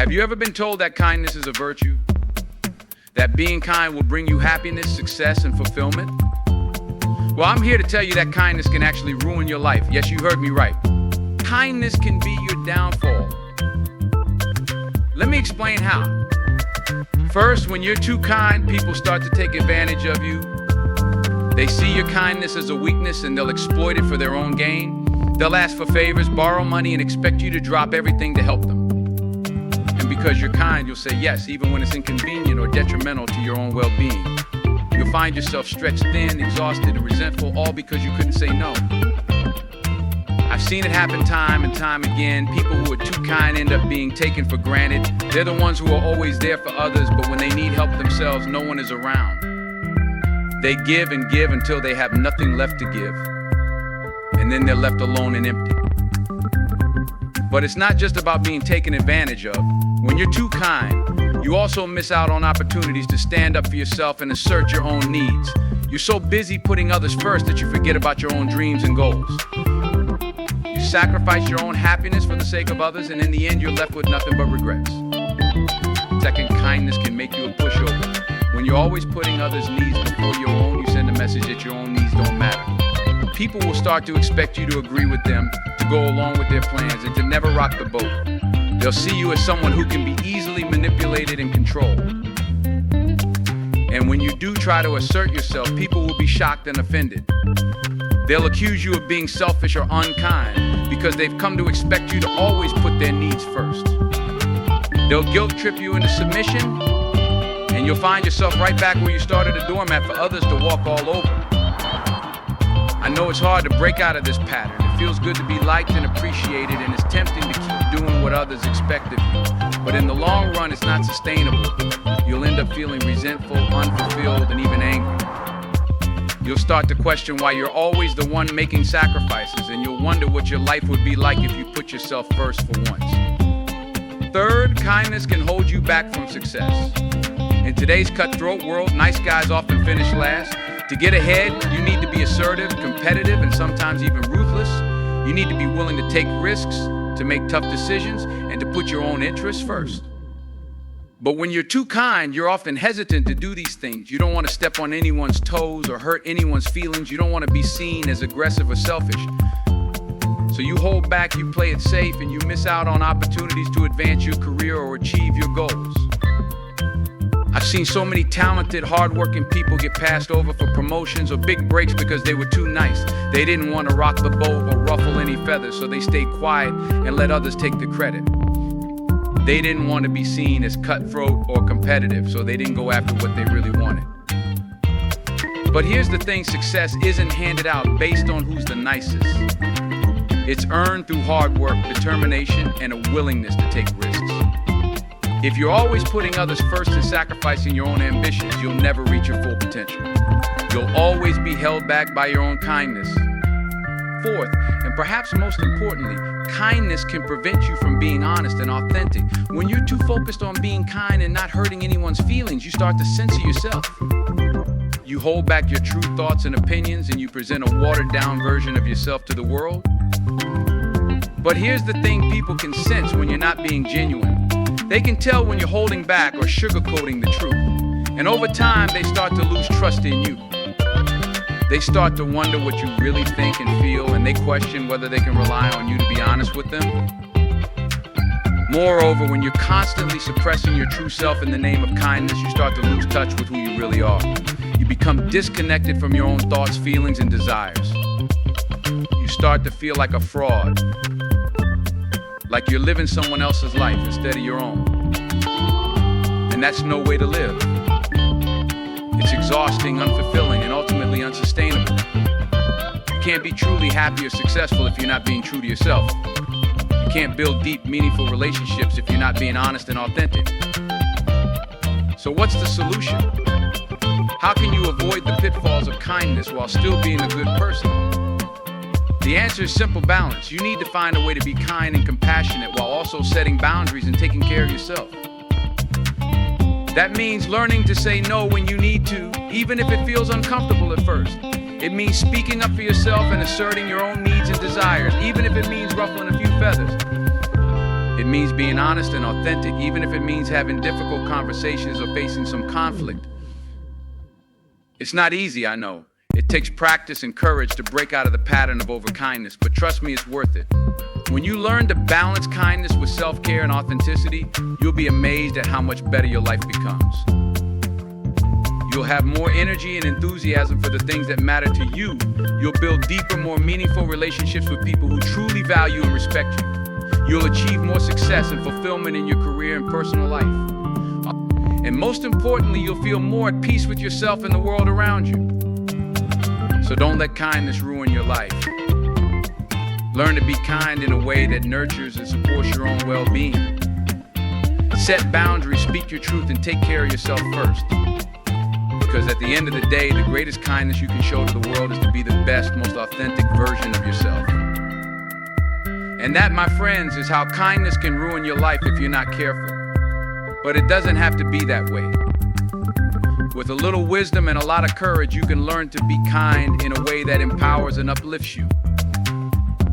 Have you ever been told that kindness is a virtue? That being kind will bring you happiness, success, and fulfillment? Well, I'm here to tell you that kindness can actually ruin your life. Yes, you heard me right. Kindness can be your downfall. Let me explain how. First, when you're too kind, people start to take advantage of you. They see your kindness as a weakness and they'll exploit it for their own gain. They'll ask for favors, borrow money, and expect you to drop everything to help them. And because you're kind, you'll say yes, even when it's inconvenient or detrimental to your own well-being. You'll find yourself stretched thin, exhausted, and resentful, all because you couldn't say no. I've seen it happen time and time again. People who are too kind end up being taken for granted. They're the ones who are always there for others, but when they need help themselves, no one is around. They give and give until they have nothing left to give. And then they're left alone and empty. But it's not just about being taken advantage of. When you're too kind, you also miss out on opportunities to stand up for yourself and assert your own needs. You're so busy putting others first that you forget about your own dreams and goals. You sacrifice your own happiness for the sake of others, and in the end, you're left with nothing but regrets. Second, kindness can make you a pushover. When you're always putting others' needs before your own, you send a message that your own needs don't matter. People will start to expect you to agree with them, to go along with their plans, and to never rock the boat. They'll see you as someone who can be easily manipulated and controlled. And when you do try to assert yourself, people will be shocked and offended. They'll accuse you of being selfish or unkind because they've come to expect you to always put their needs first. They'll guilt trip you into submission, and you'll find yourself right back where you started, a doormat for others to walk all over. I know it's hard to break out of this pattern. It feels good to be liked and appreciated, and it's tempting to keep doing what others expect of you. But in the long run, it's not sustainable. You'll end up feeling resentful, unfulfilled, and even angry. You'll start to question why you're always the one making sacrifices, and you'll wonder what your life would be like if you put yourself first for once. Third, kindness can hold you back from success. In today's cutthroat world, nice guys often finish last. To get ahead, you need to be assertive, competitive, and sometimes even ruthless. You need to be willing to take risks, to make tough decisions, and to put your own interests first. But when you're too kind, you're often hesitant to do these things. You don't want to step on anyone's toes or hurt anyone's feelings. You don't want to be seen as aggressive or selfish. So you hold back, you play it safe, and you miss out on opportunities to advance your career or achieve your goals. I've seen so many talented, hardworking people get passed over for promotions or big breaks because they were too nice. They didn't want to rock the boat or ruffle any feathers, so they stayed quiet and let others take the credit. They didn't want to be seen as cutthroat or competitive, so they didn't go after what they really wanted. But here's the thing, success isn't handed out based on who's the nicest. It's earned through hard work, determination, and a willingness to take risks. If you're always putting others first and sacrificing your own ambitions, you'll never reach your full potential. You'll always be held back by your own kindness. Fourth, and perhaps most importantly, kindness can prevent you from being honest and authentic. When you're too focused on being kind and not hurting anyone's feelings, you start to censor yourself. You hold back your true thoughts and opinions, and you present a watered-down version of yourself to the world. But here's the thing people can sense when you're not being genuine. They can tell when you're holding back or sugarcoating the truth. And over time, they start to lose trust in you. They start to wonder what you really think and feel, and they question whether they can rely on you to be honest with them. Moreover, when you're constantly suppressing your true self in the name of kindness, you start to lose touch with who you really are. You become disconnected from your own thoughts, feelings, and desires. You start to feel like a fraud. Like you're living someone else's life instead of your own. And that's no way to live. It's exhausting, unfulfilling, and ultimately unsustainable. You can't be truly happy or successful if you're not being true to yourself. You can't build deep, meaningful relationships if you're not being honest and authentic. So what's the solution? How can you avoid the pitfalls of kindness while still being a good person? The answer is simple balance. You need to find a way to be kind and compassionate while also setting boundaries and taking care of yourself. That means learning to say no when you need to, even if it feels uncomfortable at first. It means speaking up for yourself and asserting your own needs and desires, even if it means ruffling a few feathers. It means being honest and authentic, even if it means having difficult conversations or facing some conflict. It's not easy, I know. It takes practice and courage to break out of the pattern of overkindness, but trust me, it's worth it. When you learn to balance kindness with self-care and authenticity, you'll be amazed at how much better your life becomes. You'll have more energy and enthusiasm for the things that matter to you. You'll build deeper, more meaningful relationships with people who truly value and respect you. You'll achieve more success and fulfillment in your career and personal life. And most importantly, you'll feel more at peace with yourself and the world around you. So don't let kindness ruin your life. Learn to be kind in a way that nurtures and supports your own well-being. Set boundaries, speak your truth, and take care of yourself first. Because at the end of the day, the greatest kindness you can show to the world is to be the best, most authentic version of yourself. And that, my friends, is how kindness can ruin your life if you're not careful. But it doesn't have to be that way. With a little wisdom and a lot of courage, you can learn to be kind in a way that empowers and uplifts you.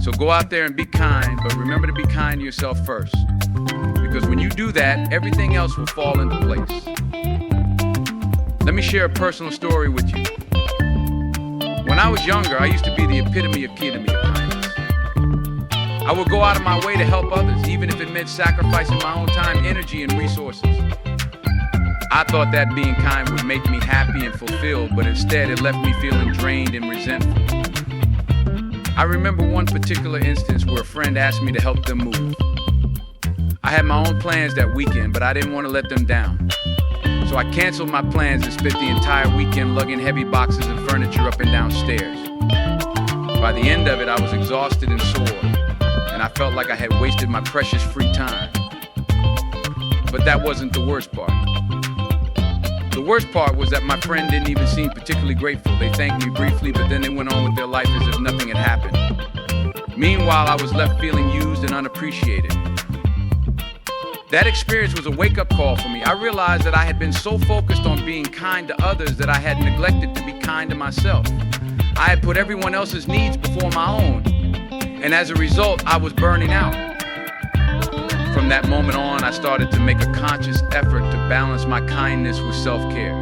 So go out there and be kind, but remember to be kind to yourself first. Because when you do that, everything else will fall into place. Let me share a personal story with you. When I was younger, I used to be the epitome of kindness. I would go out of my way to help others, even if it meant sacrificing my own time, energy, and resources. I thought that being kind would make me happy and fulfilled, but instead it left me feeling drained and resentful. I remember one particular instance where a friend asked me to help them move. I had my own plans that weekend, but I didn't want to let them down. So I canceled my plans and spent the entire weekend lugging heavy boxes and furniture up and down stairs. By the end of it, I was exhausted and sore, and I felt like I had wasted my precious free time. But that wasn't the worst part. The worst part was that my friend didn't even seem particularly grateful. They thanked me briefly, but then they went on with their life as if nothing had happened. Meanwhile, I was left feeling used and unappreciated. That experience was a wake-up call for me. I realized that I had been so focused on being kind to others that I had neglected to be kind to myself. I had put everyone else's needs before my own, and as a result, I was burning out. From that moment on, I started to make a conscious effort to balance my kindness with self-care.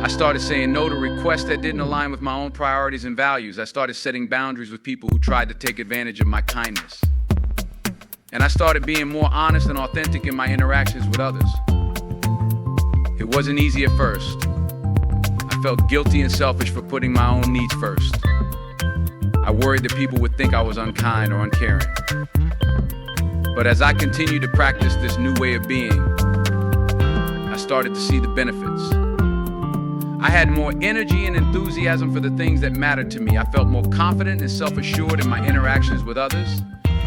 I started saying no to requests that didn't align with my own priorities and values. I started setting boundaries with people who tried to take advantage of my kindness. And I started being more honest and authentic in my interactions with others. It wasn't easy at first. I felt guilty and selfish for putting my own needs first. I worried that people would think I was unkind or uncaring. But as I continued to practice this new way of being, I started to see the benefits. I had more energy and enthusiasm for the things that mattered to me. I felt more confident and self-assured in my interactions with others.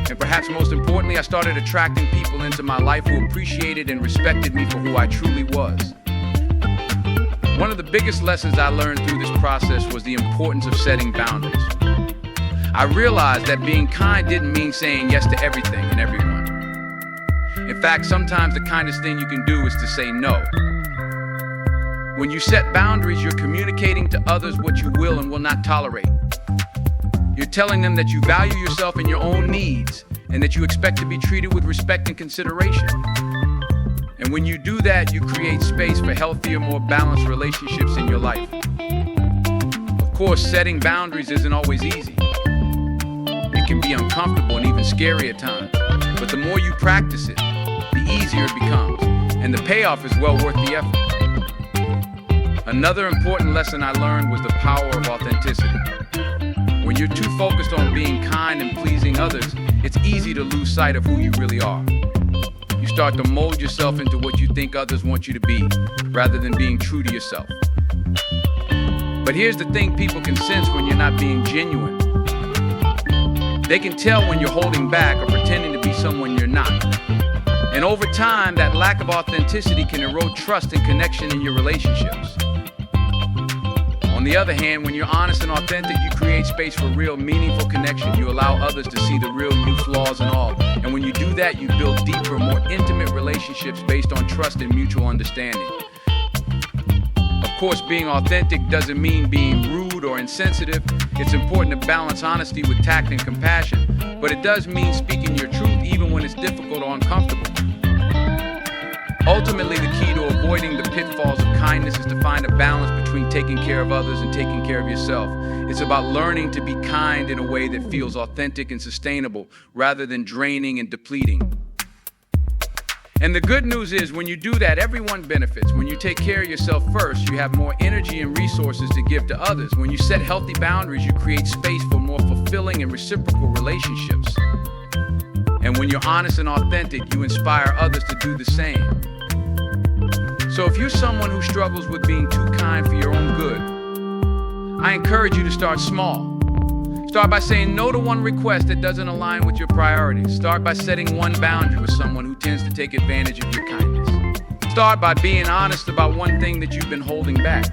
And perhaps most importantly, I started attracting people into my life who appreciated and respected me for who I truly was. One of the biggest lessons I learned through this process was the importance of setting boundaries. I realized that being kind didn't mean saying yes to everything and everyone. In fact, sometimes the kindest thing you can do is to say no. When you set boundaries, you're communicating to others what you will and will not tolerate. You're telling them that you value yourself and your own needs, and that you expect to be treated with respect and consideration. And when you do that, you create space for healthier, more balanced relationships in your life. Of course, setting boundaries isn't always easy. It can be uncomfortable and even scary at times. But the more you practice it, the easier it becomes. And the payoff is well worth the effort. Another important lesson I learned was the power of authenticity. When you're too focused on being kind and pleasing others, it's easy to lose sight of who you really are. You start to mold yourself into what you think others want you to be, rather than being true to yourself. But here's the thing people can sense when you're not being genuine. They can tell when you're holding back or pretending to be someone you're not. And over time, that lack of authenticity can erode trust and connection in your relationships. On the other hand, when you're honest and authentic, you create space for real, meaningful connection. You allow others to see the real you, flaws and all. And when you do that, you build deeper, more intimate relationships based on trust and mutual understanding. Of course, being authentic doesn't mean being rude or insensitive. It's important to balance honesty with tact and compassion. But it does mean speaking your truth even when it's difficult or uncomfortable. Ultimately, the key to avoiding the pitfalls of kindness is to find a balance between taking care of others and taking care of yourself. It's about learning to be kind in a way that feels authentic and sustainable, rather than draining and depleting. And the good news is, when you do that, everyone benefits. When you take care of yourself first, you have more energy and resources to give to others. When you set healthy boundaries, you create space for more fulfilling and reciprocal relationships. And when you're honest and authentic, you inspire others to do the same. So if you're someone who struggles with being too kind for your own good, I encourage you to start small. Start by saying no to one request that doesn't align with your priorities. Start by setting one boundary with someone who tends to take advantage of your kindness. Start by being honest about one thing that you've been holding back.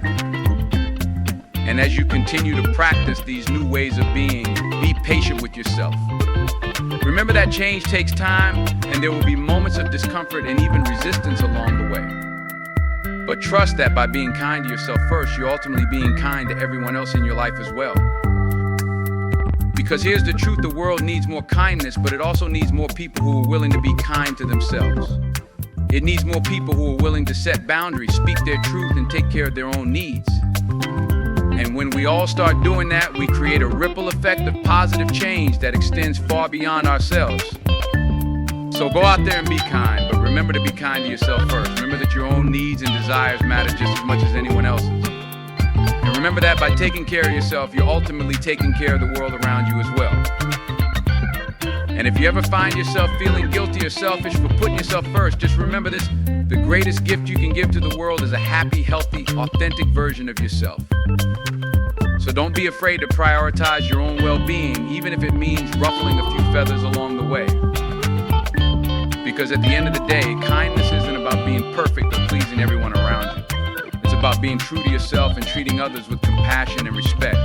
And as you continue to practice these new ways of being, be patient with yourself. Remember that change takes time, and there will be moments of discomfort and even resistance along the way. But trust that by being kind to yourself first, you're ultimately being kind to everyone else in your life as well. Because here's the truth, the world needs more kindness, but it also needs more people who are willing to be kind to themselves. It needs more people who are willing to set boundaries, speak their truth, and take care of their own needs. And when we all start doing that, we create a ripple effect of positive change that extends far beyond ourselves. So go out there and be kind, but remember to be kind to yourself first. Remember that your own needs and desires matter just as much as anyone else's. And remember that by taking care of yourself, you're ultimately taking care of the world around you as well. And if you ever find yourself feeling guilty or selfish for putting yourself first, just remember this: the greatest gift you can give to the world is a happy, healthy, authentic version of yourself. So don't be afraid to prioritize your own well-being, even if it means ruffling a few feathers along the way. Because at the end of the day, kindness isn't about being perfect or pleasing everyone around you. It's about being true to yourself and treating others with compassion and respect.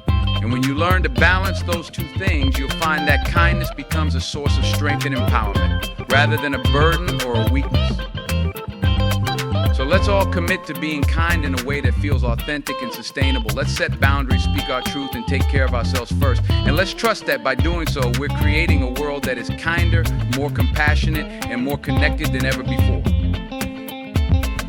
And when you learn to balance those two things, you'll find that kindness becomes a source of strength and empowerment, rather than a burden or a weakness. So let's all commit to being kind in a way that feels authentic and sustainable. Let's set boundaries, speak our truth, and take care of ourselves first. And let's trust that by doing so, we're creating a world that is kinder, more compassionate, and more connected than ever before.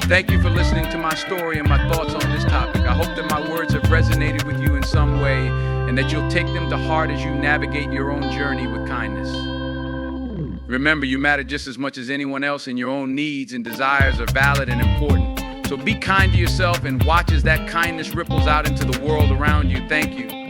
Thank you for listening to my story and my thoughts on this topic. I hope that my words have resonated with you in some way, and that you'll take them to heart as you navigate your own journey with kindness. Remember, you matter just as much as anyone else, and your own needs and desires are valid and important. So be kind to yourself and watch as that kindness ripples out into the world around you. Thank you.